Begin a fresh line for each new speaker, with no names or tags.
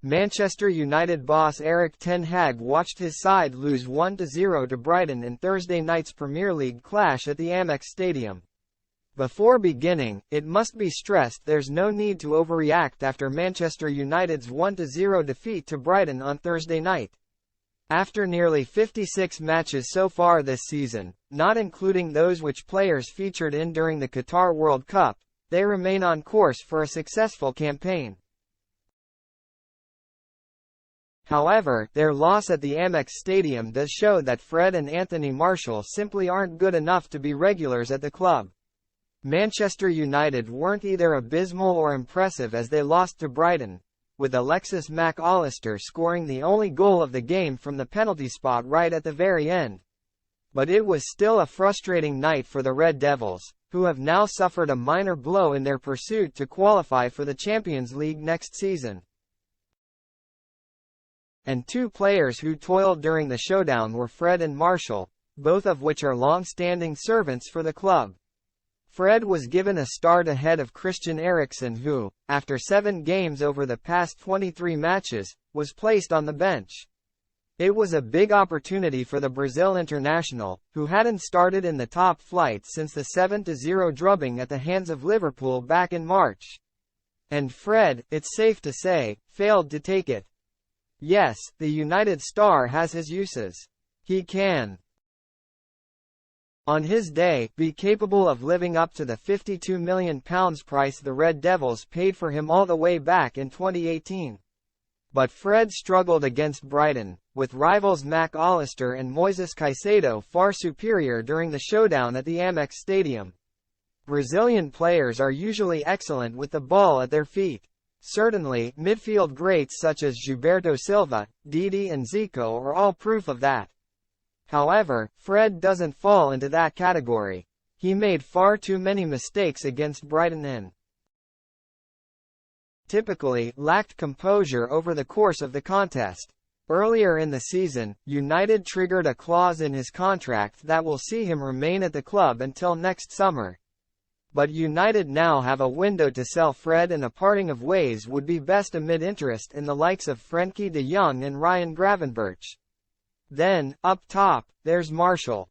Manchester United boss Erik Ten Hag watched his side lose 1-0 to Brighton in Thursday night's Premier League clash at the Amex Stadium. Before beginning, it must be stressed there's no need to overreact after Manchester United's 1-0 defeat to Brighton on Thursday night. After nearly 56 matches so far this season, not including those which players featured in during the Qatar World Cup, they remain on course for a successful campaign. However, their loss at the Amex Stadium does show that Fred and Anthony Martial simply aren't good enough to be regulars at the club. Manchester United weren't either abysmal or impressive as they lost to Brighton, with Alexis Mac Allister scoring the only goal of the game from the penalty spot right at the very end. But it was still a frustrating night for the Red Devils, who have now suffered a minor blow in their pursuit to qualify for the Champions League next season. And two players who toiled during the showdown were Fred and Martial, both of which are long-standing servants for the club. Fred was given a start ahead of Christian Eriksen who, after 7 games over the past 23 matches, was placed on the bench. It was a big opportunity for the Brazil international, who hadn't started in the top flight since the 7-0 drubbing at the hands of Liverpool back in March. And Fred, it's safe to say, failed to take it. Yes, the United star has his uses. He can, on his day, be capable of living up to the £52 million price the Red Devils paid for him all the way back in 2018. But Fred struggled against Brighton, with rivals Mac Allister and Moises Caicedo far superior during the showdown at the Amex Stadium. Brazilian players are usually excellent with the ball at their feet. Certainly, midfield greats such as Gilberto Silva, Didi and Zico are all proof of that. However, Fred doesn't fall into that category. He made far too many mistakes against Brighton and typically lacked composure over the course of the contest. Earlier in the season, United triggered a clause in his contract that will see him remain at the club until next summer. But United now have a window to sell Fred, and a parting of ways would be best amid interest in the likes of Frenkie de Jong and Ryan Gravenberch. Then, up top, there's Martial.